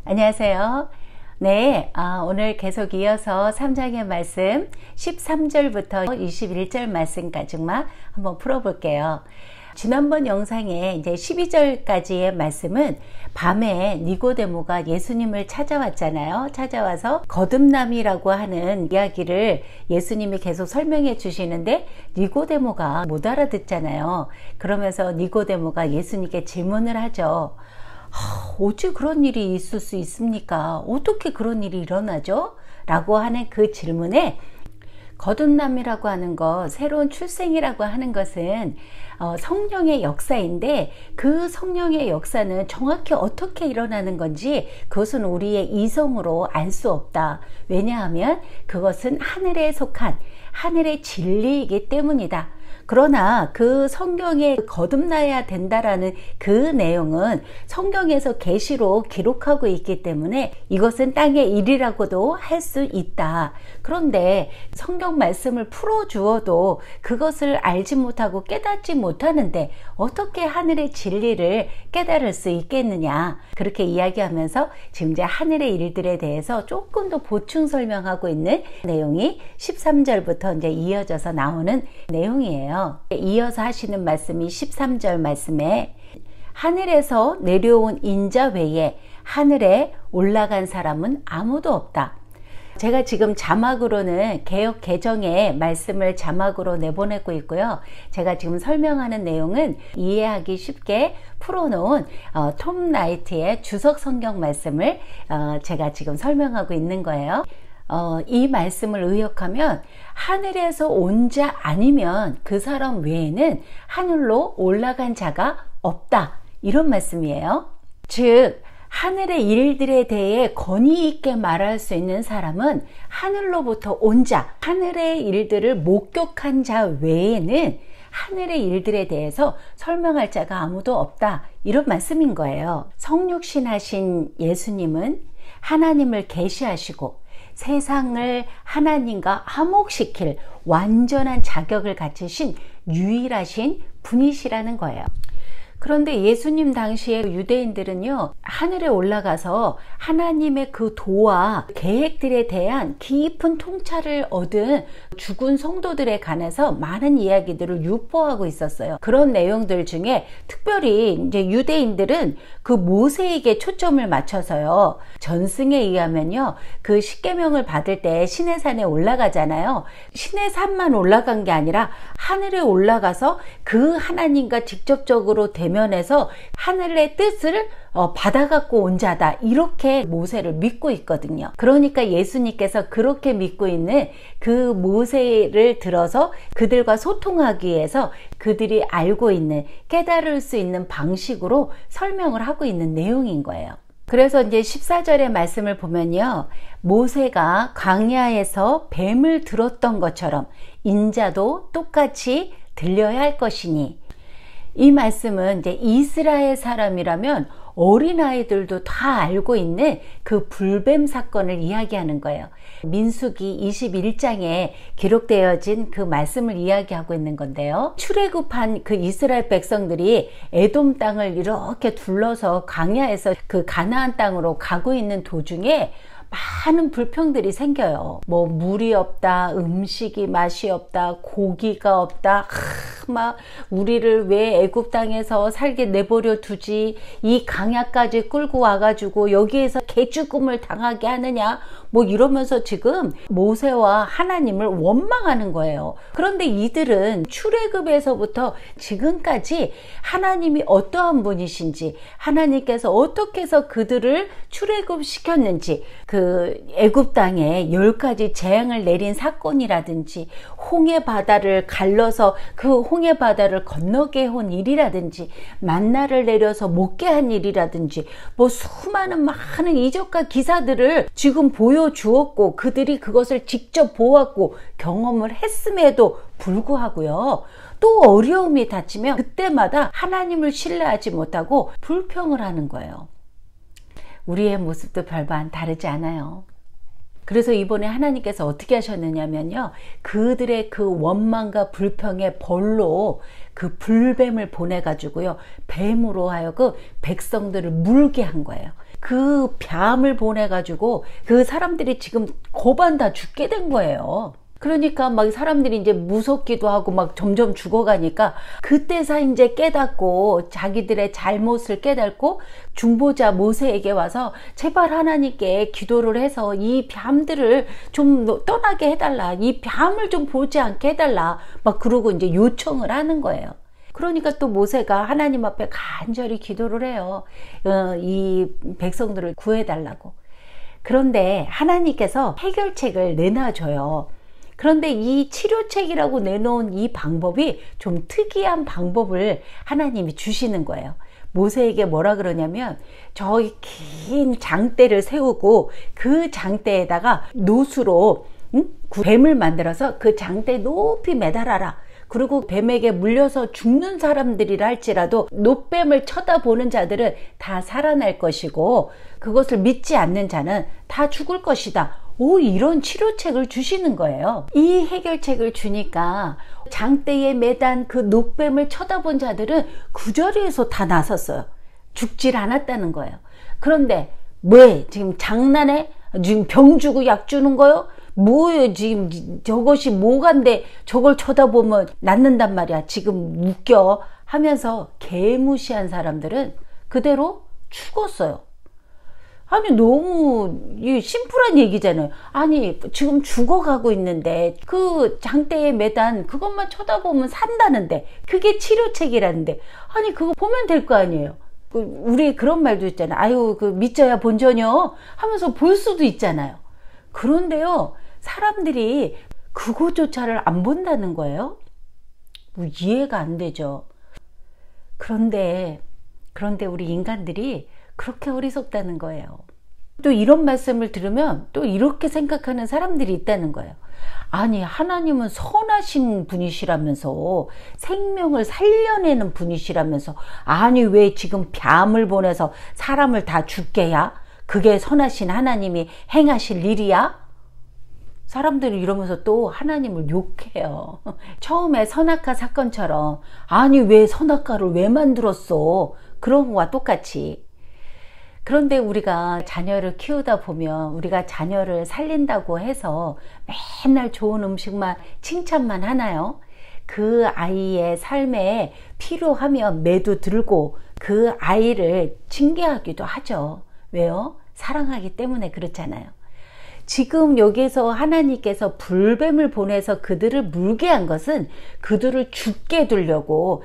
안녕하세요. 네, 오늘 계속 이어서 3장의 말씀 13절부터 21절 말씀까지만 한번 풀어볼게요. 지난번 영상에 이제 12절까지의 말씀은 밤에 니고데모가 예수님을 찾아왔잖아요. 찾아와서 거듭남이라고 하는 이야기를 예수님이 계속 설명해 주시는데 니고데모가 못 알아듣잖아요. 그러면서 니고데모가 예수님께 질문을 하죠. 어찌 그런 일이 있을 수 있습니까? 어떻게 그런 일이 일어나죠? 라고 하는 그 질문에 거듭남이라고 하는 것, 새로운 출생이라고 하는 것은 성령의 역사인데 그 성령의 역사는 정확히 어떻게 일어나는 건지 그것은 우리의 이성으로 알 수 없다. 왜냐하면 그것은 하늘에 속한 하늘의 진리이기 때문이다. 그러나 그 성경에 거듭나야 된다라는 그 내용은 성경에서 계시로 기록하고 있기 때문에 이것은 땅의 일이라고도 할 수 있다. 그런데 성경 말씀을 풀어주어도 그것을 알지 못하고 깨닫지 못하는데 어떻게 하늘의 진리를 깨달을 수 있겠느냐. 그렇게 이야기하면서 지금 이제 하늘의 일들에 대해서 조금 더 보충 설명하고 있는 내용이 13절부터 이제 이어져서 나오는 내용이에요. 이어서 하시는 말씀이 13절 말씀에 하늘에서 내려온 인자 외에 하늘에 올라간 사람은 아무도 없다. 제가 지금 자막으로는 개역 개정의 말씀을 자막으로 내보내고 있고요. 제가 지금 설명하는 내용은 이해하기 쉽게 풀어놓은 톰 라이트의 주석 성경 말씀을 제가 지금 설명하고 있는 거예요. 이 말씀을 의역하면 하늘에서 온 자 아니면 그 사람 외에는 하늘로 올라간 자가 없다. 이런 말씀이에요. 즉 하늘의 일들에 대해 권위 있게 말할 수 있는 사람은 하늘로부터 온 자, 하늘의 일들을 목격한 자 외에는 하늘의 일들에 대해서 설명할 자가 아무도 없다. 이런 말씀인 거예요. 성육신하신 예수님은 하나님을 계시하시고 세상을 하나님과 화목시킬 완전한 자격을 갖추신 유일하신 분이시라는 거예요. 그런데 예수님 당시에 유대인들은요, 하늘에 올라가서 하나님의 그 도와 계획들에 대한 깊은 통찰을 얻은 죽은 성도들에 관해서 많은 이야기들을 유포하고 있었어요. 그런 내용들 중에 특별히 이제 유대인들은 그 모세에게 초점을 맞춰서요, 전승에 의하면요, 그 십계명을 받을 때 시내산에 올라가잖아요. 시내산만 올라간 게 아니라 하늘에 올라가서 그 하나님과 직접적으로 대면해서 하늘의 뜻을 받아갖고 온 자다. 이렇게 모세를 믿고 있거든요. 그러니까 예수님께서 그렇게 믿고 있는 그 모세를 들어서 그들과 소통하기 위해서 그들이 알고 있는, 깨달을 수 있는 방식으로 설명을 하고 있는 내용인 거예요. 그래서 이제 14절의 말씀을 보면요, 모세가 광야에서 뱀을 들었던 것처럼 인자도 똑같이 들려야 할 것이니, 이 말씀은 이제 이스라엘 사람이라면 어린아이들도 다 알고 있는 그 불뱀 사건을 이야기하는 거예요. 민수기 21장에 기록되어진 그 말씀을 이야기하고 있는 건데요. 출애굽한 그 이스라엘 백성들이 에돔 땅을 이렇게 둘러서 광야에서 그 가나안 땅으로 가고 있는 도중에 많은 불평들이 생겨요. 뭐 물이 없다, 음식이 맛이 없다, 고기가 없다, 막 우리를 왜 애굽 땅에서 살게 내버려 두지, 이 강야까지 끌고 와가지고 여기에서 개죽음을 당하게 하느냐, 뭐 이러면서 지금 모세와 하나님을 원망하는 거예요. 그런데 이들은 출애굽에서부터 지금까지 하나님이 어떠한 분이신지, 하나님께서 어떻게 해서 그들을 출애굽 시켰는지, 그 애굽 땅에 10가지 재앙을 내린 사건이라든지, 홍해 바다를 갈라서 그 홍해 바다를 건너게 한 일이라든지, 만나를 내려서 먹게 한 일이라든지, 뭐 수많은 많은 이적과 기사들을 지금 보여주었고 그들이 그것을 직접 보았고 경험을 했음에도 불구하고요, 또 어려움이 닥치면 그때마다 하나님을 신뢰하지 못하고 불평을 하는 거예요. 우리의 모습도 별반 다르지 않아요. 그래서 이번에 하나님께서 어떻게 하셨느냐면요, 그들의 그 원망과 불평의 벌로 그 불뱀을 보내가지고요, 뱀으로 하여금 백성들을 물게 한 거예요. 그 뱀을 보내가지고 그 사람들이 지금 고반 다 죽게 된 거예요. 그러니까 막 사람들이 이제 무섭기도 하고 막 점점 죽어가니까 그때서 이제 깨닫고 자기들의 잘못을 깨닫고 중보자 모세에게 와서 제발 하나님께 기도를 해서 이 뱀들을 좀 떠나게 해달라, 이 뱀을 좀 보지 않게 해달라, 막 그러고 이제 요청을 하는 거예요. 그러니까 또 모세가 하나님 앞에 간절히 기도를 해요. 이 백성들을 구해달라고. 그런데 하나님께서 해결책을 내놔줘요. 그런데 이 치료책이라고 내놓은 이 방법이 좀 특이한 방법을 하나님이 주시는 거예요. 모세에게 뭐라 그러냐면 저기 긴 장대를 세우고 그 장대에다가 노수로 뱀을 만들어서 그 장대에 높이 매달아라. 그리고 뱀에게 물려서 죽는 사람들이라 할지라도 노뱀을 쳐다보는 자들은 다 살아날 것이고 그것을 믿지 않는 자는 다 죽을 것이다. 이런 치료책을 주시는 거예요. 이 해결책을 주니까 장대에 매단 그 노뱀을 쳐다본 자들은 그 자리에서 다 나섰어요. 죽질 않았다는 거예요. 그런데 왜 지금 장난해? 지금 병 주고 약 주는 거요? 뭐예요 지금 저것이 뭐간데 저걸 쳐다보면 낫는단 말이야. 지금 웃겨 하면서 개무시한 사람들은 그대로 죽었어요. 아니 너무 심플한 얘기잖아요. 아니 지금 죽어가고 있는데 그 장대에 매단 그것만 쳐다보면 산다는데 그게 치료책이라는데 아니 그거 보면 될 거 아니에요. 우리 그런 말도 있잖아요. 아유 그 믿져야 본전이요 하면서 볼 수도 있잖아요. 그런데요 사람들이 그거조차를 안 본다는 거예요. 뭐 이해가 안 되죠. 그런데 우리 인간들이 그렇게 어리석다는 거예요. 또 이런 말씀을 들으면 또 이렇게 생각하는 사람들이 있다는 거예요. 아니 하나님은 선하신 분이시라면서 생명을 살려내는 분이시라면서 아니 왜 지금 뱀을 보내서 사람을 다 죽게 해야? 그게 선하신 하나님이 행하실 일이야? 사람들이 이러면서 또 하나님을 욕해요. 처음에 선악과 사건처럼 아니 왜 선악과를 왜 만들었어? 그런 거와 똑같이. 그런데 우리가 자녀를 키우다 보면 우리가 자녀를 살린다고 해서 맨날 좋은 음식만 칭찬만 하나요? 그 아이의 삶에 필요하면 매도 들고 그 아이를 징계하기도 하죠. 왜요? 사랑하기 때문에 그렇잖아요. 지금 여기서 하나님께서 불뱀을 보내서 그들을 물게 한 것은 그들을 죽게 두려고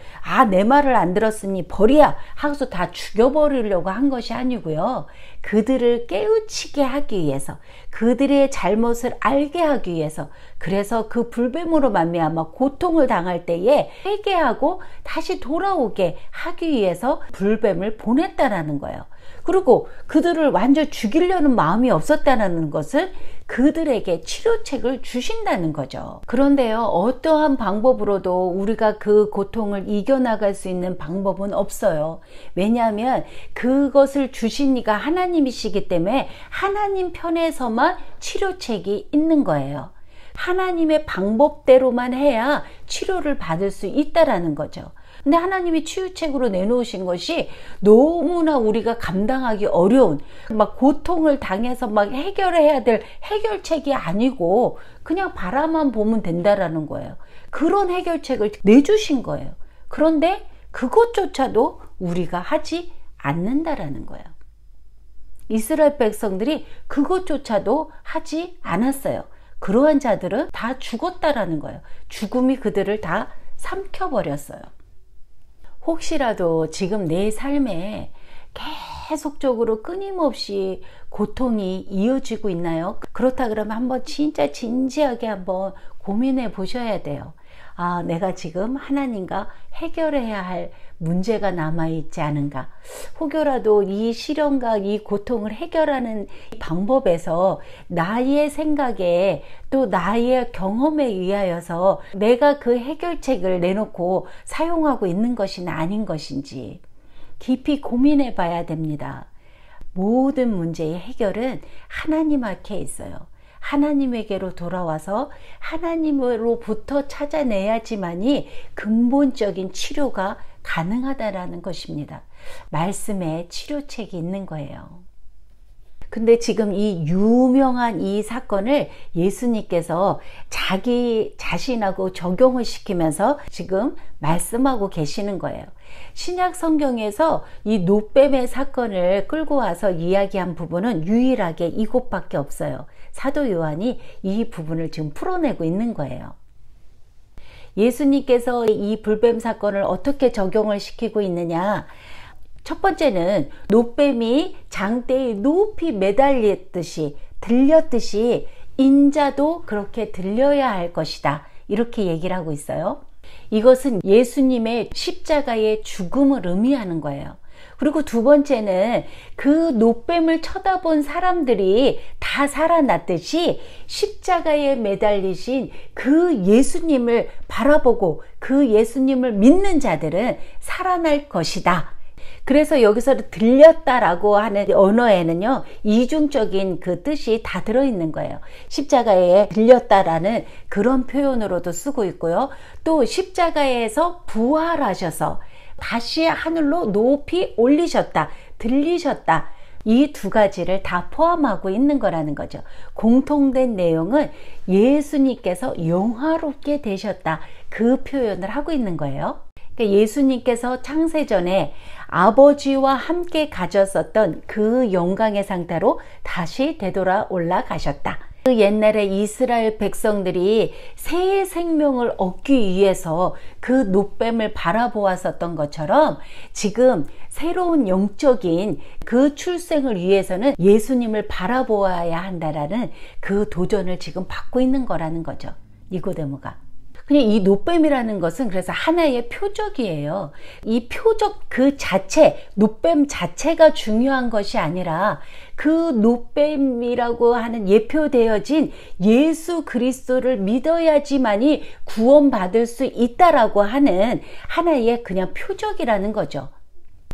내 말을 안 들었으니 버리야 하고서 다 죽여버리려고 한 것이 아니고요. 그들을 깨우치게 하기 위해서 그들의 잘못을 알게 하기 위해서 그래서 그 불뱀으로 말미암아 고통을 당할 때에 회개하고 다시 돌아오게 하기 위해서 불뱀을 보냈다라는 거예요. 그리고 그들을 완전 죽이려는 마음이 없었다는 것은 그들에게 치료책을 주신다는 거죠. 그런데요, 어떠한 방법으로도 우리가 그 고통을 이겨나갈 수 있는 방법은 없어요. 왜냐하면 그것을 주신 이가 하나님이시기 때문에 하나님 편에서만 치료책이 있는 거예요. 하나님의 방법대로만 해야 치료를 받을 수 있다라는 거죠. 근데 하나님이 치유책으로 내놓으신 것이 너무나 우리가 감당하기 어려운 막 고통을 당해서 막 해결해야 될 해결책이 아니고 그냥 바라만 보면 된다라는 거예요. 그런 해결책을 내주신 거예요. 그런데 그것조차도 우리가 하지 않는다라는 거예요. 이스라엘 백성들이 그것조차도 하지 않았어요. 그러한 자들은 다 죽었다라는 거예요. 죽음이 그들을 다 삼켜버렸어요. 혹시라도 지금 내 삶에 계속적으로 끊임없이 고통이 이어지고 있나요? 그렇다 그러면 한번 진짜 진지하게 한번 고민해 보셔야 돼요. 내가 지금 하나님과 해결해야 할 문제가 남아있지 않은가? 혹여라도 이 시련과 이 고통을 해결하는 방법에서 나의 생각에 또 나의 경험에 의하여서 내가 그 해결책을 내놓고 사용하고 있는 것이나 아닌 것인지 깊이 고민해 봐야 됩니다. 모든 문제의 해결은 하나님 앞에 있어요. 하나님에게로 돌아와서 하나님으로부터 찾아내야지만이 근본적인 치료가 가능하다라는 것입니다. 말씀에 치료책이 있는 거예요. 근데 지금 이 유명한 이 사건을 예수님께서 자기 자신하고 적용을 시키면서 지금 말씀하고 계시는 거예요. 신약 성경에서 이 노뱀의 사건을 끌고 와서 이야기한 부분은 유일하게 이곳밖에 없어요. 사도 요한이 이 부분을 지금 풀어내고 있는 거예요. 예수님께서 이 불뱀 사건을 어떻게 적용을 시키고 있느냐? 첫 번째는 노뱀이 장대에 높이 매달렸듯이 들렸듯이 인자도 그렇게 들려야 할 것이다. 이렇게 얘기를 하고 있어요. 이것은 예수님의 십자가의 죽음을 의미하는 거예요. 그리고 두 번째는 그 노뱀을 쳐다본 사람들이 다 살아났듯이 십자가에 매달리신 그 예수님을 바라보고 그 예수님을 믿는 자들은 살아날 것이다. 그래서 여기서 들렸다라고 하는 언어에는요, 이중적인 그 뜻이 다 들어있는 거예요. 십자가에 들렸다라는 그런 표현으로도 쓰고 있고요. 또 십자가에서 부활하셔서 다시 하늘로 높이 올리셨다, 들리셨다. 이 두 가지를 다 포함하고 있는 거라는 거죠. 공통된 내용은 예수님께서 영화롭게 되셨다. 그 표현을 하고 있는 거예요. 그러니까 예수님께서 창세전에 아버지와 함께 가졌었던 그 영광의 상태로 다시 되돌아 올라가셨다. 그 옛날에 이스라엘 백성들이 새 생명을 얻기 위해서 그 노뱀을 바라보았었던 것처럼 지금 새로운 영적인 그 출생을 위해서는 예수님을 바라보아야 한다라는 그 도전을 지금 받고 있는 거라는 거죠. 니고데모가. 그냥 이 노뱀이라는 것은 그래서 하나의 표적이에요. 이 표적 그 자체, 노뱀 자체가 중요한 것이 아니라 그 노뱀이라고 하는 예표되어진 예수 그리스도를 믿어야지만이 구원받을 수 있다라고 하는 하나의 그냥 표적이라는 거죠.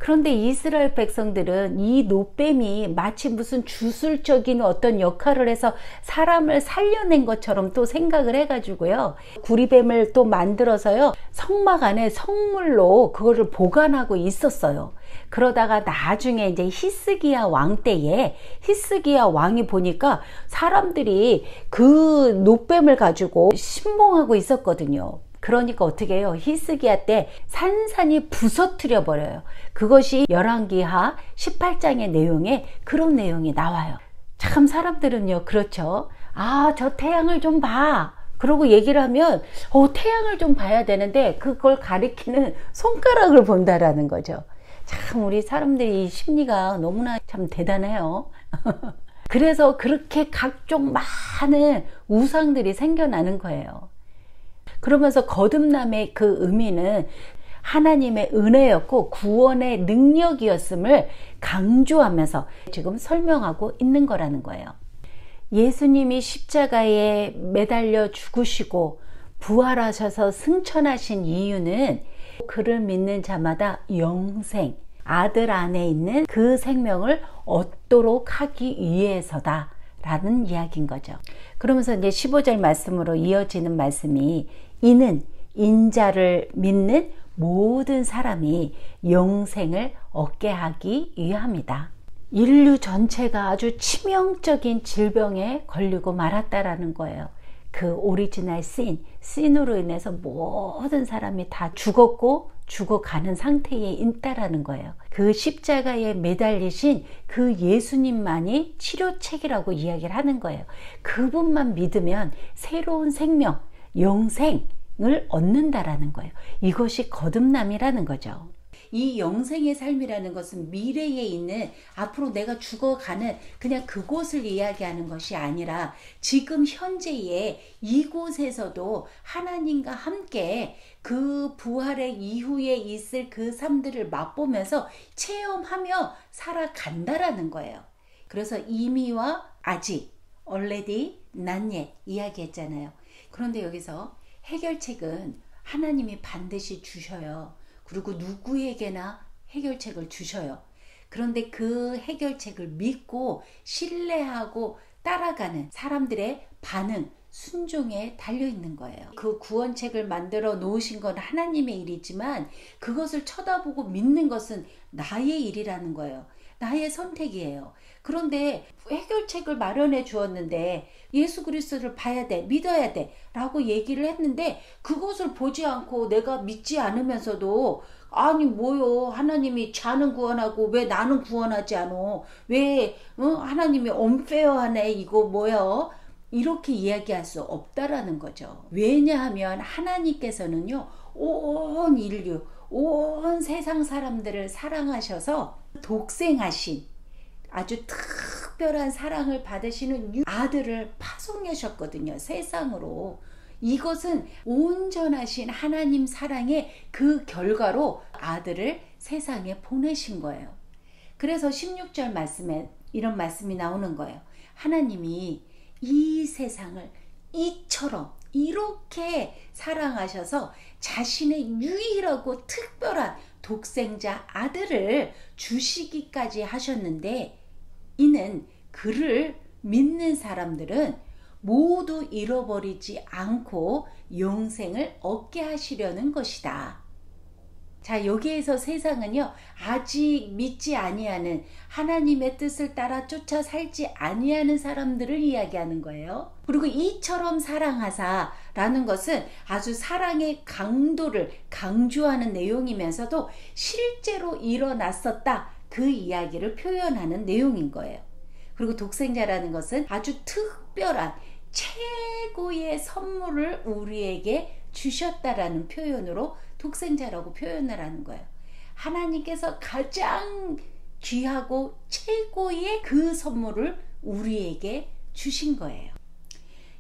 그런데 이스라엘 백성들은 이 노뱀이 마치 무슨 주술적인 어떤 역할을 해서 사람을 살려낸 것처럼 또 생각을 해가지고요. 구리뱀을 또 만들어서요. 성막 안에 성물로 그거를 보관하고 있었어요. 그러다가 나중에 이제 히스기야 왕 때에 히스기야 왕이 보니까 사람들이 그 노뱀을 가지고 신봉하고 있었거든요. 그러니까 어떻게 해요? 히스기야 때 산산이 부서뜨려 버려요. 그것이 열왕기하 18장의 내용에 그런 내용이 나와요. 참 사람들은요, 그렇죠. 아, 저 태양을 좀 봐. 그러고 얘기를 하면 태양을 좀 봐야 되는데 그걸 가리키는 손가락을 본다라는 거죠. 참 우리 사람들이 이 심리가 너무나 참 대단해요. 그래서 그렇게 각종 많은 우상들이 생겨나는 거예요. 그러면서 거듭남의 그 의미는 하나님의 은혜였고 구원의 능력이었음을 강조하면서 지금 설명하고 있는 거라는 거예요. 예수님이 십자가에 매달려 죽으시고 부활하셔서 승천하신 이유는 그를 믿는 자마다 영생, 아들 안에 있는 그 생명을 얻도록 하기 위해서다 라는 이야기인 거죠. 그러면서 이제 15절 말씀으로 이어지는 말씀이 이는 인자를 믿는 모든 사람이 영생을 얻게 하기 위함이다. 인류 전체가 아주 치명적인 질병에 걸리고 말았다라는 거예요. 그 오리지널 신으로 인해서 모든 사람이 다 죽었고 죽어가는 상태에 있다라는 거예요. 그 십자가에 매달리신 그 예수님만이 치료책이라고 이야기를 하는 거예요. 그분만 믿으면 새로운 생명, 영생을 얻는다라는 거예요. 이것이 거듭남이라는 거죠. 이 영생의 삶이라는 것은 미래에 있는 앞으로 내가 죽어가는 그냥 그곳을 이야기하는 것이 아니라 지금 현재의 이곳에서도 하나님과 함께 그 부활의 이후에 있을 그 삶들을 맛보면서 체험하며 살아간다라는 거예요. 그래서 이미와 아직, already, not yet 이야기했잖아요. 그런데 여기서 해결책은 하나님이 반드시 주셔요. 그리고 누구에게나 해결책을 주셔요. 그런데 그 해결책을 믿고 신뢰하고 따라가는 사람들의 반응, 순종에 달려있는 거예요. 그 구원책을 만들어 놓으신 건 하나님의 일이지만 그것을 쳐다보고 믿는 것은 나의 일이라는 거예요. 나의 선택이에요. 그런데 해결책을 마련해 주었는데 예수 그리스도를 봐야 돼, 믿어야 돼 라고 얘기를 했는데 그것을 보지 않고 내가 믿지 않으면서도 아니 뭐요, 하나님이 자는 구원하고 왜 나는 구원하지 않어, 왜 하나님이 언페어하네, 이거 뭐야, 이렇게 이야기할 수 없다라는 거죠. 왜냐하면 하나님께서는요, 온 인류, 온 세상 사람들을 사랑하셔서 독생하신 아주 특별한 사랑을 받으시는 아들을 파송하셨거든요, 세상으로. 이것은 온전하신 하나님 사랑의 그 결과로 아들을 세상에 보내신 거예요. 그래서 16절 말씀에 이런 말씀이 나오는 거예요. 하나님이 이 세상을 이처럼 이렇게 사랑하셔서 자신의 유일하고 특별한 독생자 아들을 주시기까지 하셨는데, 이는 그를 믿는 사람들은 모두 잃어버리지 않고 영생을 얻게 하시려는 것이다. 자, 여기에서 세상은요, 아직 믿지 아니하는, 하나님의 뜻을 따라 쫓아 살지 아니하는 사람들을 이야기하는 거예요. 그리고 이처럼 사랑하사 라는 것은 아주 사랑의 강도를 강조하는 내용이면서도 실제로 일어났었다, 그 이야기를 표현하는 내용인 거예요. 그리고 독생자라는 것은 아주 특별한 최고의 선물을 우리에게 주셨다라는 표현으로 독생자라고 표현을 하는 거예요. 하나님께서 가장 귀하고 최고의 그 선물을 우리에게 주신 거예요.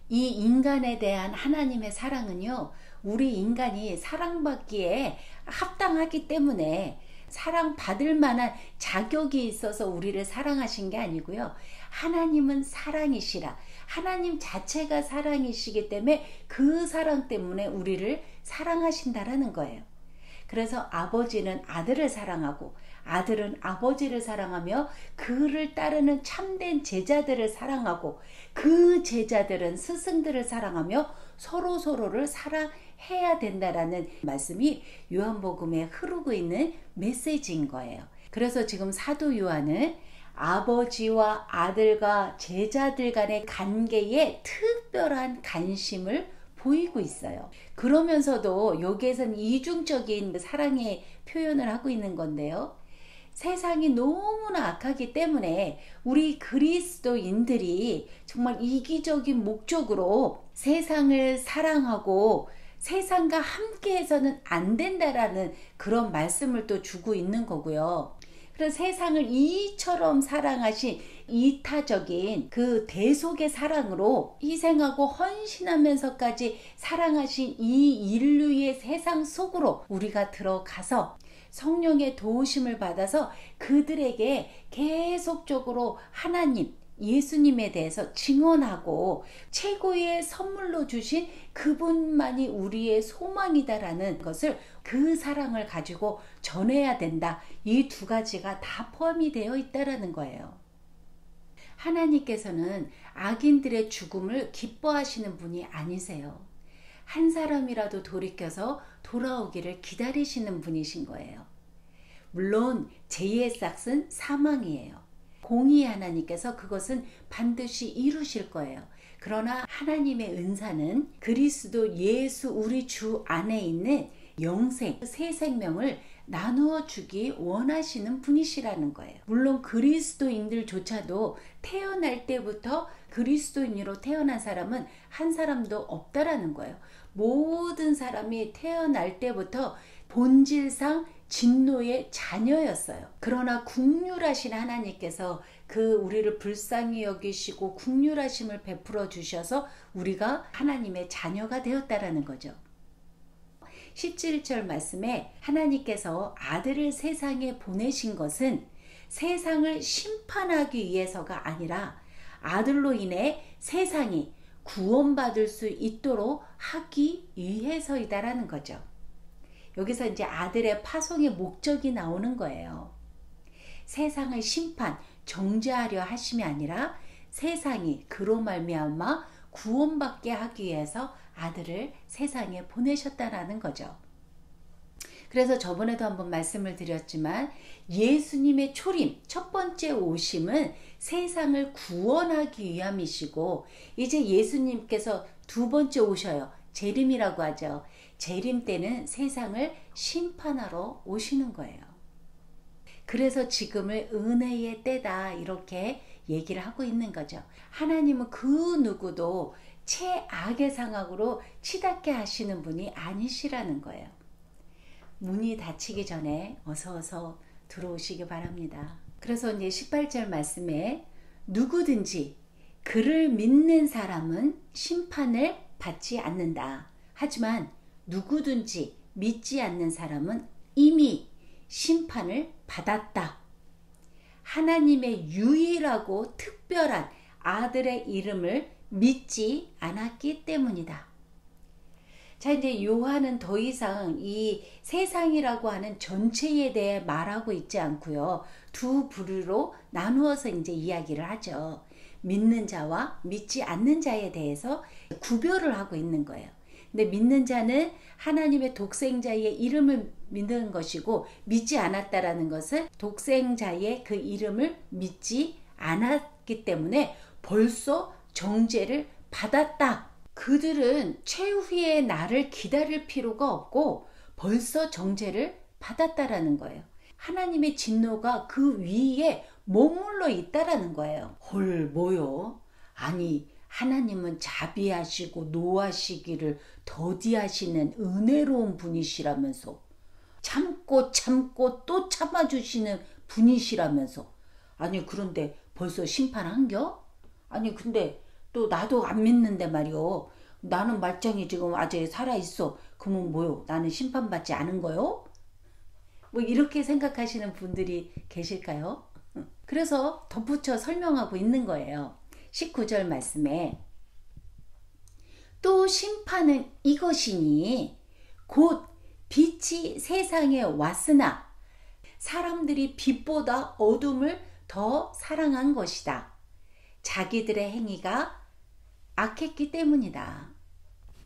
이 인간에 대한 하나님의 사랑은요, 우리 인간이 사랑받기에 합당하기 때문에 사랑받을 만한 자격이 있어서 우리를 사랑하신 게 아니고요, 하나님은 사랑이시라, 하나님 자체가 사랑이시기 때문에 그 사랑 때문에 우리를 사랑하신다라는 거예요. 그래서 아버지는 아들을 사랑하고 아들은 아버지를 사랑하며 그를 따르는 참된 제자들을 사랑하고 그 제자들은 스승들을 사랑하며 서로서로를 사랑해야 된다라는 말씀이 요한복음에 흐르고 있는 메시지인 거예요. 그래서 지금 사도 요한은 아버지와 아들과 제자들 간의 관계에 특별한 관심을 보이고 있어요. 그러면서도 여기에서는 이중적인 사랑의 표현을 하고 있는 건데요. 세상이 너무나 악하기 때문에 우리 그리스도인들이 정말 이기적인 목적으로 세상을 사랑하고 세상과 함께해서는 안 된다라는 그런 말씀을 또 주고 있는 거고요. 그래서 세상을 이처럼 사랑하신 이타적인 그 대속의 사랑으로 희생하고 헌신하면서까지 사랑하신 이 인류의 세상 속으로 우리가 들어가서 성령의 도우심을 받아서 그들에게 계속적으로 하나님, 예수님에 대해서 증언하고 최고의 선물로 주신 그분만이 우리의 소망이다라는 것을, 그 사랑을 가지고 전해야 된다. 이 두 가지가 다 포함이 되어 있다라는 거예요. 하나님께서는 악인들의 죽음을 기뻐하시는 분이 아니세요. 한 사람이라도 돌이켜서 돌아오기를 기다리시는 분이신 거예요. 물론 죄의 싹은 사망이에요. 공의 하나님께서 그것은 반드시 이루실 거예요. 그러나 하나님의 은사는 그리스도 예수 우리 주 안에 있는 영생, 새 생명을 나누어 주기 원하시는 분이시라는 거예요. 물론 그리스도인들조차도 태어날 때부터 그리스도인으로 태어난 사람은 한 사람도 없다라는 거예요. 모든 사람이 태어날 때부터 본질상 진노의 자녀였어요. 그러나 긍휼하신 하나님께서 그 우리를 불쌍히 여기시고 긍휼하심을 베풀어 주셔서 우리가 하나님의 자녀가 되었다라는 거죠. 17절 말씀에 하나님께서 아들을 세상에 보내신 것은 세상을 심판하기 위해서가 아니라 아들로 인해 세상이 구원받을 수 있도록 하기 위해서이다라는 거죠. 여기서 이제 아들의 파송의 목적이 나오는 거예요. 세상을 심판, 정죄하려 하심이 아니라 세상이 그로 말미암아 구원받게 하기 위해서 아들을 세상에 보내셨다라는 거죠. 그래서 저번에도 한번 말씀을 드렸지만 예수님의 초림, 첫 번째 오심은 세상을 구원하기 위함이시고, 이제 예수님께서 두 번째 오셔요. 재림이라고 하죠. 재림 때는 세상을 심판하러 오시는 거예요. 그래서 지금을 은혜의 때다 이렇게 얘기를 하고 있는 거죠. 하나님은 그 누구도 최악의 상황으로 치닫게 하시는 분이 아니시라는 거예요. 문이 닫히기 전에 어서 들어오시기 바랍니다. 그래서 이제 18절 말씀에 누구든지 그를 믿는 사람은 심판을 받지 않는다. 하지만 누구든지 믿지 않는 사람은 이미 심판을 받았다. 하나님의 유일하고 특별한 아들의 이름을 믿지 않았기 때문이다. 자, 이제 요한은 더 이상 이 세상이라고 하는 전체에 대해 말하고 있지 않고요. 두 부류로 나누어서 이제 이야기를 하죠. 믿는 자와 믿지 않는 자에 대해서 구별을 하고 있는 거예요. 근데 믿는 자는 하나님의 독생자의 이름을 믿는 것이고, 믿지 않았다라는 것은 독생자의 그 이름을 믿지 않았기 때문에 벌써 정죄를 받았다. 그들은 최후의 날을 기다릴 필요가 없고 벌써 정죄를 받았다라는 거예요. 하나님의 진노가 그 위에 머물러 있다라는 거예요. 헐, 뭐요? 아니, 하나님은 자비하시고 노하시기를 더디하시는 은혜로운 분이시라면서, 참고 또 참아주시는 분이시라면서, 아니 그런데 벌써 심판한겨? 아니 근데 또 나도 안 믿는데 말이요. 나는 말짱이 지금 아직 살아있어. 그러면 뭐요? 나는 심판받지 않은 거요? 뭐 이렇게 생각하시는 분들이 계실까요? 그래서 덧붙여 설명하고 있는 거예요. 19절 말씀에 또 심판은 이것이니 곧 빛이 세상에 왔으나 사람들이 빛보다 어둠을 더 사랑한 것이다. 자기들의 행위가 악했기 때문이다.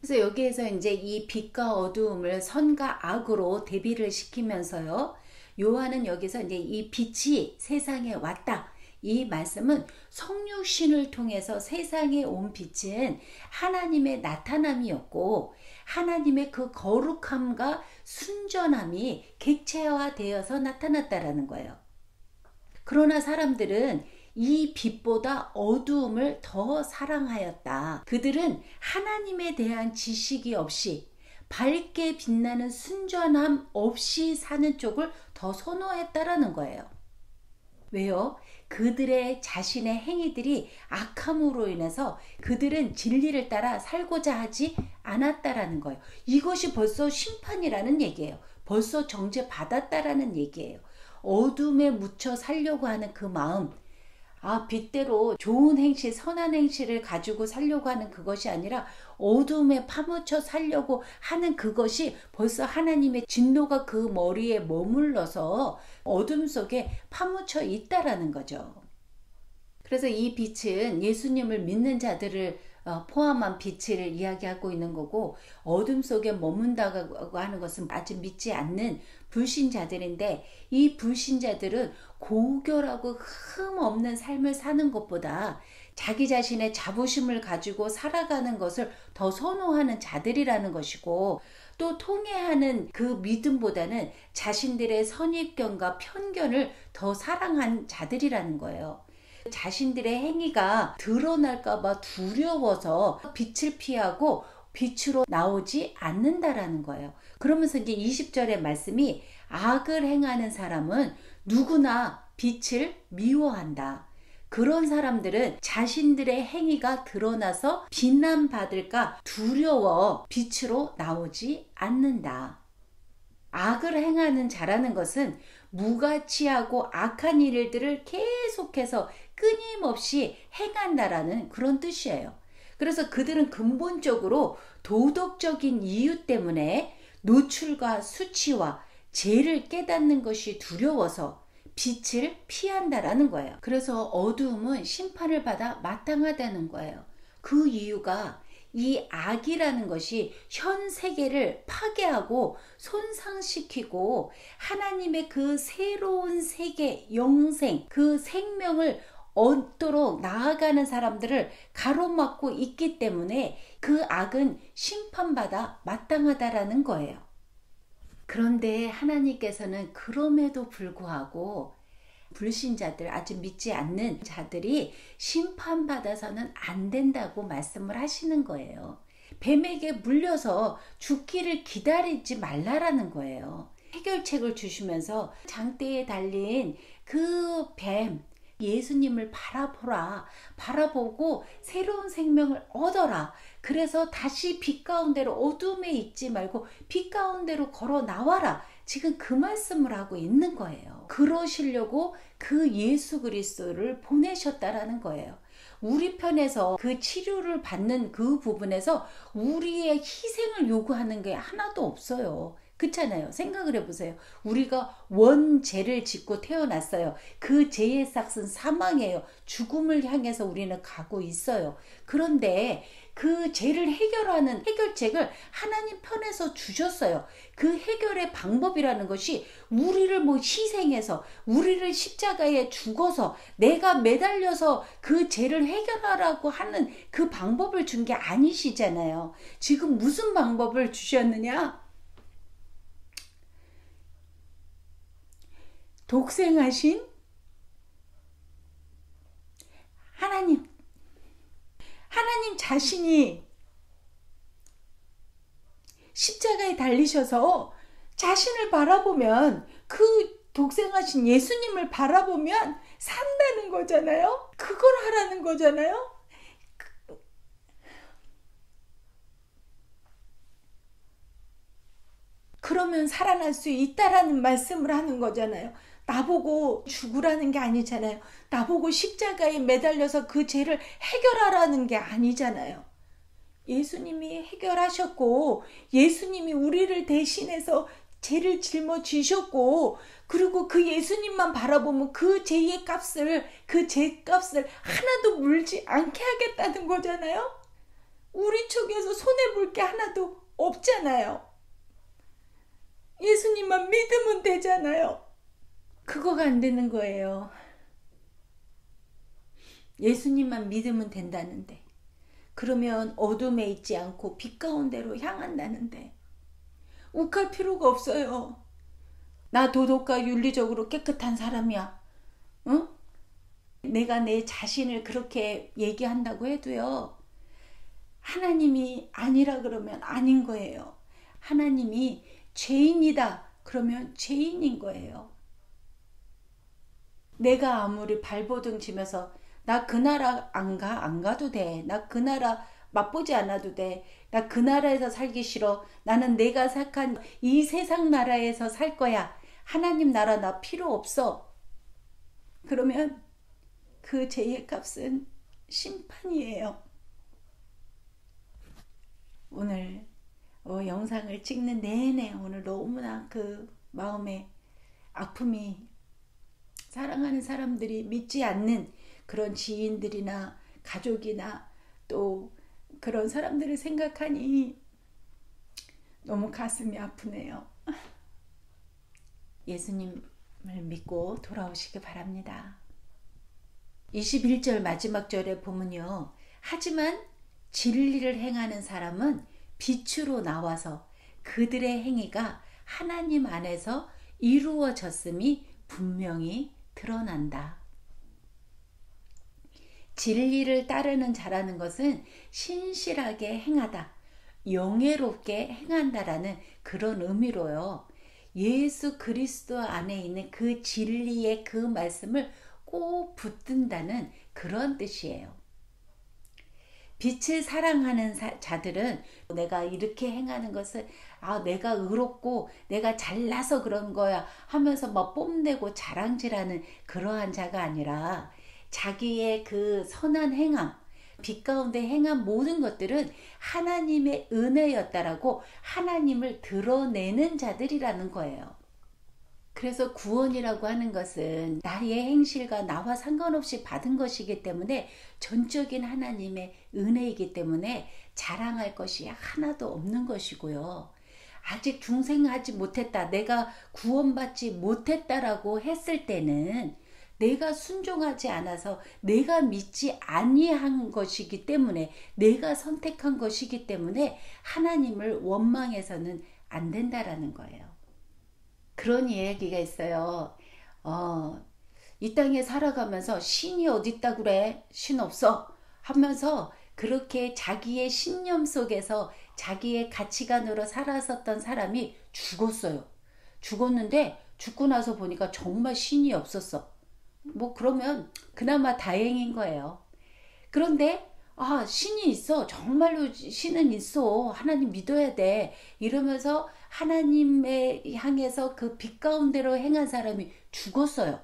그래서 여기에서 이제 이 빛과 어두움을 선과 악으로 대비를 시키면서요. 요한은 여기서 이제 이 빛이 세상에 왔다. 이 말씀은 성육신을 통해서 세상에 온 빛은 하나님의 나타남이었고, 하나님의 그 거룩함과 순전함이 객체화되어서 나타났다라는 거예요. 그러나 사람들은 이 빛보다 어두움을 더 사랑하였다. 그들은 하나님에 대한 지식이 없이 밝게 빛나는 순전함 없이 사는 쪽을 더 선호했다라는 거예요. 왜요? 그들의 자신의 행위들이 악함으로 인해서 그들은 진리를 따라 살고자 하지 않았다라는 거예요. 이것이 벌써 심판이라는 얘기예요. 벌써 정죄 받았다라는 얘기예요. 어둠에 묻혀 살려고 하는 그 마음, 빛대로 좋은 행실, 선한 행실을 가지고 살려고 하는 그것이 아니라 어둠에 파묻혀 살려고 하는 그것이 벌써 하나님의 진노가 그 머리에 머물러서 어둠 속에 파묻혀 있다라는 거죠. 그래서 이 빛은 예수님을 믿는 자들을 포함한 빛을 이야기하고 있는 거고, 어둠 속에 머문다고 하는 것은 아직 믿지 않는 불신자들인데, 이 불신자들은 고결하고 흠 없는 삶을 사는 것보다 자기 자신의 자부심을 가지고 살아가는 것을 더 선호하는 자들이라는 것이고, 또 통해하는 그 믿음보다는 자신들의 선입견과 편견을 더 사랑한 자들이라는 거예요. 자신들의 행위가 드러날까봐 두려워서 빛을 피하고 빛으로 나오지 않는다라는 거예요. 그러면서 이제 20절의 말씀이 악을 행하는 사람은 누구나 빛을 미워한다. 그런 사람들은 자신들의 행위가 드러나서 비난받을까 두려워 빛으로 나오지 않는다. 악을 행하는 자라는 것은 무가치하고 악한 일들을 계속해서 끊임없이 행한다라는 그런 뜻이에요. 그래서 그들은 근본적으로 도덕적인 이유 때문에 노출과 수치와 죄를 깨닫는 것이 두려워서 빛을 피한다라는 거예요. 그래서 어두움은 심판을 받아 마땅하다는 거예요. 그 이유가 이 악이라는 것이 현 세계를 파괴하고 손상시키고 하나님의 그 새로운 세계, 영생, 그 생명을 얻도록 나아가는 사람들을 가로막고 있기 때문에 그 악은 심판받아 마땅하다라는 거예요. 그런데 하나님께서는 그럼에도 불구하고 불신자들, 아직 믿지 않는 자들이 심판받아서는 안 된다고 말씀을 하시는 거예요. 뱀에게 물려서 죽기를 기다리지 말라라는 거예요. 해결책을 주시면서 장대에 달린 그 뱀, 예수님을 바라보라. 바라보고 새로운 생명을 얻어라. 그래서 다시 빛 가운데로, 어둠에 있지 말고 빛 가운데로 걸어 나와라. 지금 그 말씀을 하고 있는 거예요. 그러시려고 그 예수 그리스도를 보내셨다라는 거예요. 우리 편에서 그 치료를 받는 그 부분에서 우리의 희생을 요구하는 게 하나도 없어요. 그렇잖아요. 생각을 해보세요. 우리가 원죄를 짓고 태어났어요. 그 죄의 삭은 사망이에요. 죽음을 향해서 우리는 가고 있어요. 그런데 그 죄를 해결하는 해결책을 하나님 편에서 주셨어요. 그 해결의 방법이라는 것이 우리를 희생해서, 우리를 십자가에 죽어서, 내가 매달려서 그 죄를 해결하라고 하는 그 방법을 준 게 아니시잖아요. 지금 무슨 방법을 주셨느냐? 독생하신 하나님 자신이 십자가에 달리셔서 자신을 바라보면, 그 독생하신 예수님을 바라보면 산다는 거잖아요. 그걸 하라는 거잖아요. 그러면 살아날 수 있다라는 말씀을 하는 거잖아요. 나보고 죽으라는 게 아니잖아요. 나보고 십자가에 매달려서 그 죄를 해결하라는 게 아니잖아요. 예수님이 해결하셨고, 예수님이 우리를 대신해서 죄를 짊어지셨고, 그리고 그 예수님만 바라보면 그 죄의 값을, 그 죄값을 하나도 물지 않게 하겠다는 거잖아요. 우리 쪽에서 손해볼 게 하나도 없잖아요. 예수님만 믿으면 되잖아요. 그거가 안 되는 거예요. 예수님만 믿으면 된다는데, 그러면 어둠에 있지 않고 빛 가운데로 향한다는데, 욱할 필요가 없어요. 나 도덕과 윤리적으로 깨끗한 사람이야. 응? 내가 내 자신을 그렇게 얘기한다고 해도요, 하나님이 아니라 그러면 아닌 거예요. 하나님이 죄인이다 그러면 죄인인 거예요. 내가 아무리 발버둥 치면서 나 그 나라 안 가도 돼. 나 그 나라 맛보지 않아도 돼. 나 그 나라에서 살기 싫어. 나는 내가 생각한 이 세상 나라에서 살 거야. 하나님 나라 나 필요 없어. 그러면 그 죄의 값은 심판이에요. 오늘 영상을 찍는 내내 오늘 너무나 그 마음에 아픔이, 사랑하는 사람들이 믿지 않는 그런 지인들이나 가족이나 또 그런 사람들을 생각하니 너무 가슴이 아프네요. 예수님을 믿고 돌아오시기 바랍니다. 21절 마지막 절에 보면요, 하지만 진리를 행하는 사람은 빛으로 나와서 그들의 행위가 하나님 안에서 이루어졌음이 분명히 드러난다. 진리를 따르는 자라는 것은 신실하게 행하다, 영예롭게 행한다라는 그런 의미로요. 예수 그리스도 안에 있는 그 진리의 그 말씀을 꼭 붙든다는 그런 뜻이에요. 빛을 사랑하는 자들은 내가 이렇게 행하는 것을 내가 의롭고 내가 잘나서 그런 거야 하면서 막 뽐내고 자랑질하는 그러한 자가 아니라, 자기의 그 선한 행함, 빛 가운데 행한 모든 것들은 그래서 구원이라고 하는 것은 나의 행실과 나와 상관없이 받은 것이기 때문에 전적인 하나님의 은혜이기 때문에 자랑할 것이 하나도 없는 것이고요. 아직 중생하지 못했다, 내가 구원받지 못했다라고 했을 때는 내가 순종하지 않아서 내가 믿지 아니한 것이기 때문에, 내가 선택한 것이기 때문에 하나님을 원망해서는 안 된다라는 거예요. 그런 이야기가 있어요. 이 땅에 살아가면서 신이 어딨다 그래? 신 없어 하면서 그렇게 자기의 신념 속에서 자기의 가치관으로 살았었던 사람이 죽었어요. 죽었는데 죽고 나서 보니까 정말 신이 없었어. 뭐 그러면 그나마 다행인 거예요. 그런데 신이 있어. 정말로 신은 있어. 하나님 믿어야 돼. 이러면서 하나님에 향해서 그 빛 가운데로 행한 사람이 죽었어요.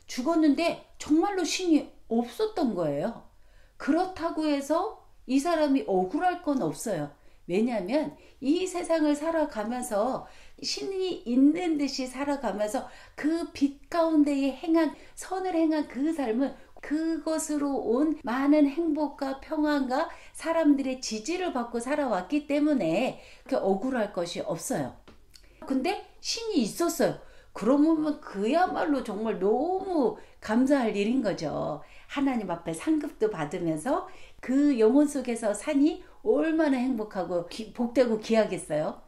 죽었는데 정말로 신이 없었던 거예요. 그렇다고 해서 이 사람이 억울할 건 없어요. 왜냐하면 이 세상을 살아가면서 신이 있는 듯이 살아가면서 그 빛 가운데에 행한, 선을 행한 그 삶은 그것으로 온 많은 행복과 평안과 사람들의 지지를 받고 살아왔기 때문에 그렇게 억울할 것이 없어요. 근데 신이 있었어요. 그러면 그야말로 정말 너무 감사할 일인 거죠. 하나님 앞에 상급도 받으면서 그 영혼 속에서 사니 얼마나 행복하고 복되고 귀하겠어요.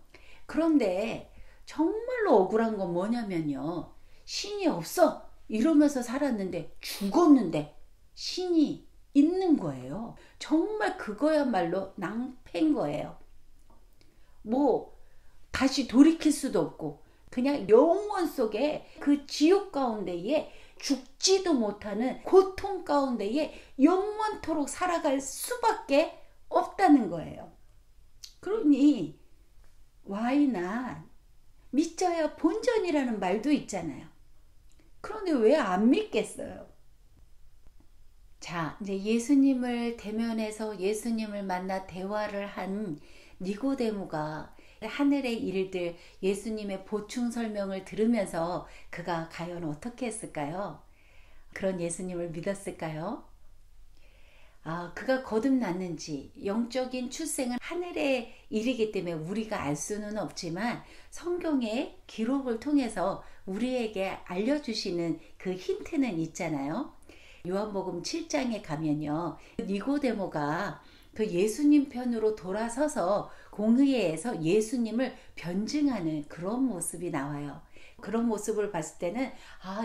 그런데 정말로 억울한 건 뭐냐면요, 신이 없어 이러면서 살았는데 죽었는데 신이 있는 거예요. 정말 그거야말로 낭패인 거예요. 뭐 다시 돌이킬 수도 없고 그냥 영원 속에 그 지옥 가운데에 죽지도 못하는 고통 가운데에 영원토록 살아갈 수밖에 없다는 거예요. 그러니 why not? 믿져야 본전이라는 말도 있잖아요. 그런데 왜 안 믿겠어요? 자, 이제 예수님을 대면해서 예수님을 만나 대화를 한 니고데모가 하늘의 일들, 예수님의 보충 설명을 들으면서 그가 과연 어떻게 했을까요? 그런 예수님을 믿었을까요? 그가 거듭났는지, 영적인 출생은 하늘의 일이기 때문에 우리가 알 수는 없지만 성경의 기록을 통해서 우리에게 알려주시는 그 힌트는 있잖아요. 요한복음 7장에 가면요, 니고데모가 그 예수님 편으로 돌아서서 공의회에서 예수님을 변증하는 그런 모습이 나와요. 그런 모습을 봤을 때는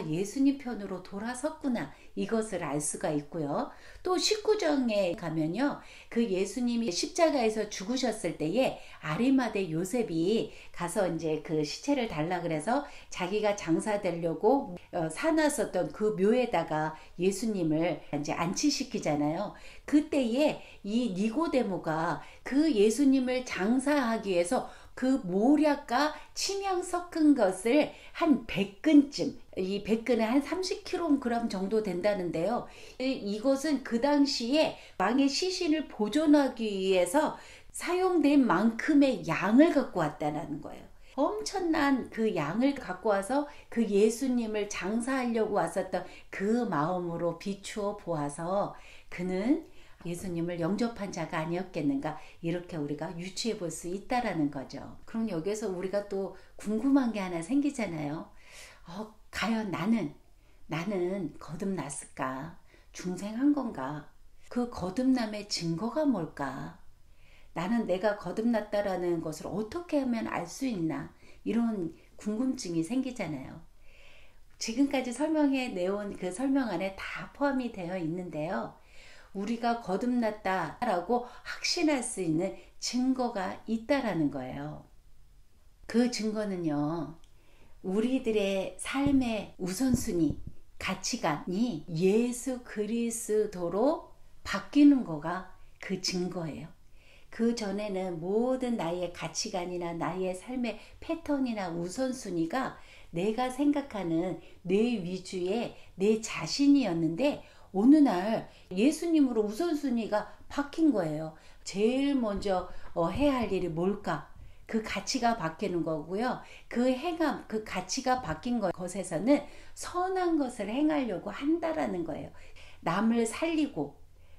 예수님 편으로 돌아섰구나, 이것을 알 수가 있고요. 또 19장에 가면요, 그 예수님이 십자가에서 죽으셨을 때에 아리마대 요셉이 가서 이제 그 시체를 달라 그래서 자기가 장사되려고 사놨었던 그 묘에다가 예수님을 이제 안치시키잖아요. 그때에 이 니고데모가 그 예수님을 장사하기 위해서 그 모략과 침향 섞은 것을 한 100근쯤, 이 100근은 한 30kg 정도 된다는데요. 이것은 그 당시에 왕의 시신을 보존하기 위해서 사용된 만큼의 양을 갖고 왔다는 거예요. 엄청난 그 양을 갖고 와서 그 예수님을 장사하려고 왔었던 그 마음으로 비추어 보아서 그는 예수님을 영접한 자가 아니었겠는가, 이렇게 우리가 유추해 볼 수 있다라는 거죠. 그럼 여기서 우리가 또 궁금한 게 하나 생기잖아요. 과연 나는 거듭났을까? 중생한 건가? 그 거듭남의 증거가 뭘까? 나는 내가 거듭났다라는 것을 어떻게 하면 알 수 있나? 이런 궁금증이 생기잖아요. 지금까지 설명해 내온 그 설명 안에 다 포함이 되어 있는데요. 우리가 거듭났다라고 확신할 수 있는 증거가 있다라는 거예요. 그 증거는요, 우리들의 삶의 우선순위, 가치관이 예수 그리스도로 바뀌는 거가 그 증거예요. 그 전에는 모든 나의 가치관이나 나의 삶의 패턴이나 우선순위가 내가 생각하는 내 위주의 내 자신이었는데 어느 날 예수님으로 우선순위가 바뀐 거예요. 제일 먼저 해야 할 일이 뭘까? 그 가치가 바뀌는 거고요. 그 행함, 그 가치가 바뀐 것에서는 선한 것을 행하려고 한다라는 거예요. 남을 살리고,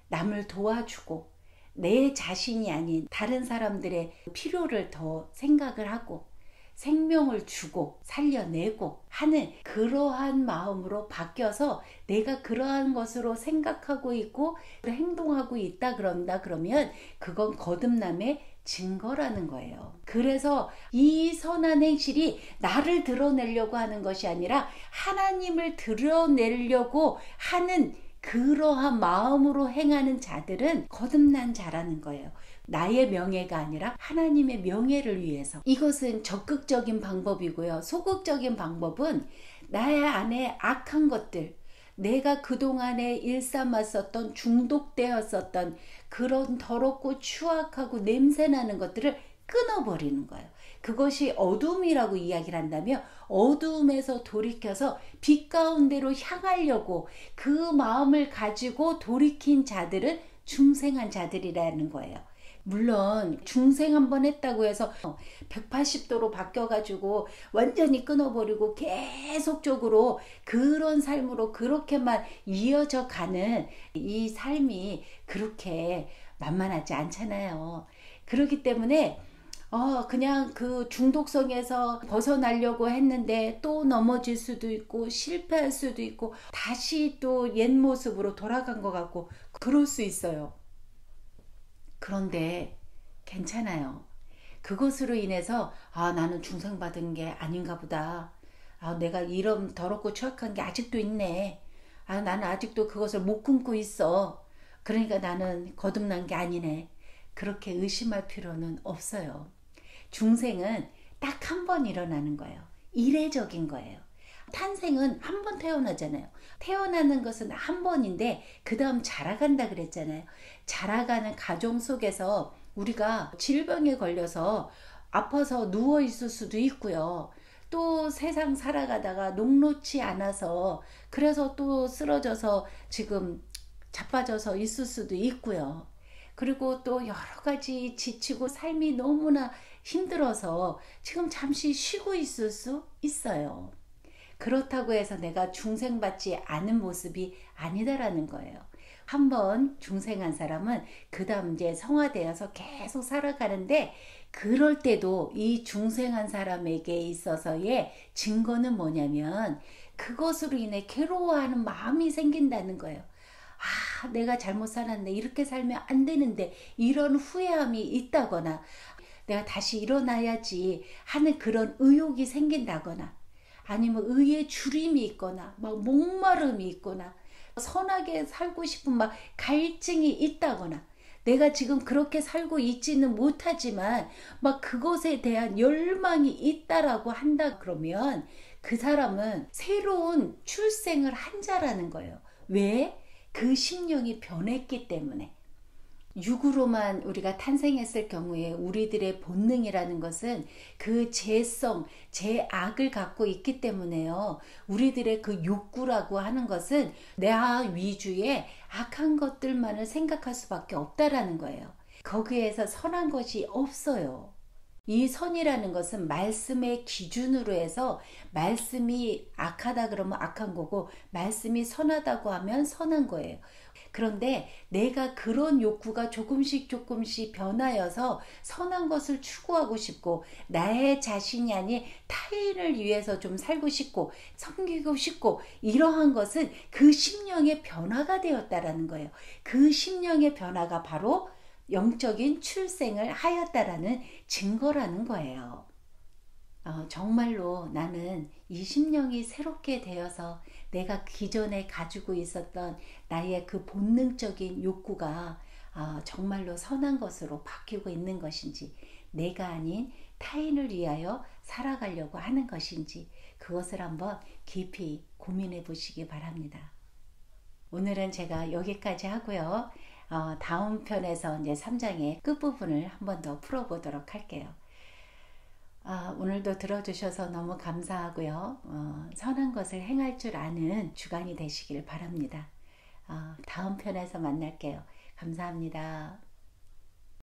남을 도와주고, 내 자신이 아닌 다른 사람들의 필요를 더 생각을 하고, 생명을 주고 살려내고 하는 그러한 마음으로 바뀌어서 내가 그러한 것으로 생각하고 있고 행동하고 있다 그러면 그건 거듭남의 증거라는 거예요. 그래서 이 선한 행실이 나를 드러내려고 하는 것이 아니라 하나님을 드러내려고 하는 그러한 마음으로 행하는 자들은 거듭난 자라는 거예요. 나의 명예가 아니라 하나님의 명예를 위해서. 이것은 적극적인 방법이고요. 소극적인 방법은 나의 안에 악한 것들, 내가 그동안에 일삼았었던 중독되었었던 그런 더럽고 추악하고 냄새나는 것들을 끊어버리는 거예요. 그것이 어둠이라고 이야기를 한다면 어둠에서 돌이켜서 빛 가운데로 향하려고 그 마음을 가지고 돌이킨 자들은 중생한 자들이라는 거예요. 물론 중생 한번 했다고 해서 180도로 바뀌어가지고 완전히 끊어버리고 계속적으로 그런 삶으로 그렇게만 이어져 가는 이 삶이 그렇게 만만하지 않잖아요. 그렇기 때문에 그냥 그 중독성에서 벗어나려고 했는데 또 넘어질 수도 있고 실패할 수도 있고 다시 또 옛 모습으로 돌아간 것 같고 그럴 수 있어요. 그런데 괜찮아요. 그것으로 인해서 나는 중생받은 게 아닌가 보다. 내가 이런 더럽고 추악한 게 아직도 있네. 나는 아직도 그것을 못 끊고 있어. 그러니까 나는 거듭난 게 아니네. 그렇게 의심할 필요는 없어요. 중생은 딱 한 번 일어나는 거예요. 이례적인 거예요. 탄생은 한 번 태어나잖아요. 태어나는 것은 한 번인데 그 다음 자라간다 그랬잖아요. 자라가는 가정 속에서 우리가 질병에 걸려서 아파서 누워 있을 수도 있고요. 또 세상 살아가다가 녹록치 않아서 그래서 또 쓰러져서 지금 자빠져서 있을 수도 있고요. 그리고 또 여러 가지 지치고 삶이 너무나 힘들어서 지금 잠시 쉬고 있을 수 있어요. 그렇다고 해서 내가 중생받지 않은 모습이 아니다라는 거예요. 한번 중생한 사람은 그 다음 이제 성화되어서 계속 살아가는데 그럴 때도 이 중생한 사람에게 있어서의 증거는 뭐냐면 그것으로 인해 괴로워하는 마음이 생긴다는 거예요. 내가 잘못 살았네. 이렇게 살면 안 되는데 이런 후회함이 있다거나 내가 다시 일어나야지 하는 그런 의욕이 생긴다거나 아니면 의에 주림이 있거나 막 목마름이 있거나 선하게 살고 싶은 막 갈증이 있다거나 내가 지금 그렇게 살고 있지는 못하지만 막 그것에 대한 열망이 있다라고 한다 그러면 그 사람은 새로운 출생을 한 자라는 거예요. 왜? 그 심령이 변했기 때문에. 육으로만 우리가 탄생했을 경우에 우리들의 본능이라는 것은 그 죄성, 죄악을 갖고 있기 때문에요. 우리들의 그 욕구라고 하는 것은 나 위주의 악한 것들만을 생각할 수밖에 없다라는 거예요. 거기에서 선한 것이 없어요. 이 선이라는 것은 말씀의 기준으로 해서 말씀이 악하다 그러면 악한 거고 말씀이 선하다고 하면 선한 거예요. 그런데 내가 그런 욕구가 조금씩 변하여서 선한 것을 추구하고 싶고 나의 자신이 아닌 타인을 위해서 좀 살고 싶고 섬기고 싶고 이러한 것은 그 심령의 변화가 되었다라는 거예요. 그 심령의 변화가 바로 영적인 출생을 하였다라는 증거라는 거예요. 정말로 나는 이 심령이 새롭게 되어서 내가 기존에 가지고 있었던 나의 그 본능적인 욕구가 정말로 선한 것으로 바뀌고 있는 것인지 내가 아닌 타인을 위하여 살아가려고 하는 것인지 그것을 한번 깊이 고민해 보시기 바랍니다. 오늘은 제가 여기까지 하고요. 다음 편에서 이제 3장의 끝부분을 한 번 더 풀어보도록 할게요. 오늘도 들어주셔서 너무 감사하고요. 선한 것을 행할 줄 아는 주간이 되시길 바랍니다. 다음 편에서 만날게요. 감사합니다.